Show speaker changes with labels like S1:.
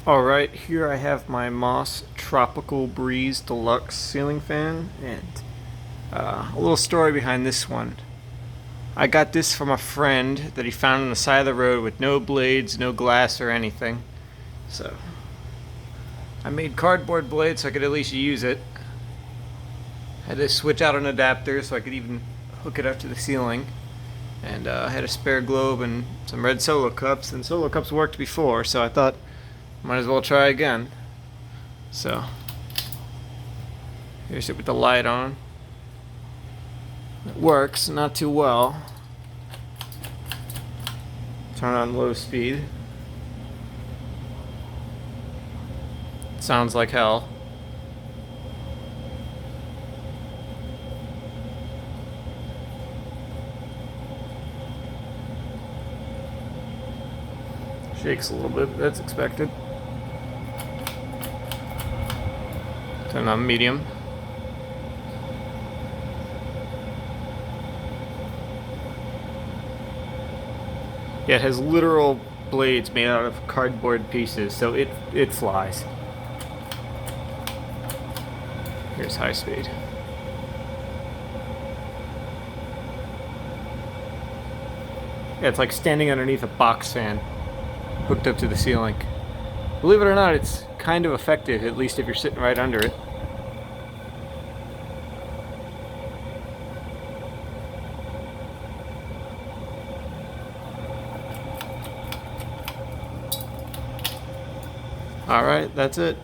S1: Alright, here I have my Moss Tropical Breeze Deluxe ceiling fan, and a little story behind this one. I got this from a friend that he found on the side of the road with no blades, no glass, or anything. So, I made cardboard blades so I could at least use it. Had to switch out an adapter so I could even hook it up to the ceiling. And I had a spare globe and some red solo cups, and solo cups worked before, so I thought might as well try again. So here's it with the light on. It works, not too well. Turn on low speed. Sounds like hell. Shakes a little bit, that's expected. Turn on medium. Yeah, it has literal blades made out of cardboard pieces, so it flies. Here's high speed. Yeah, it's like standing underneath a box fan hooked up to the ceiling. Believe it or not, it's kind of effective, at least if you're sitting right under it. Alright, that's it.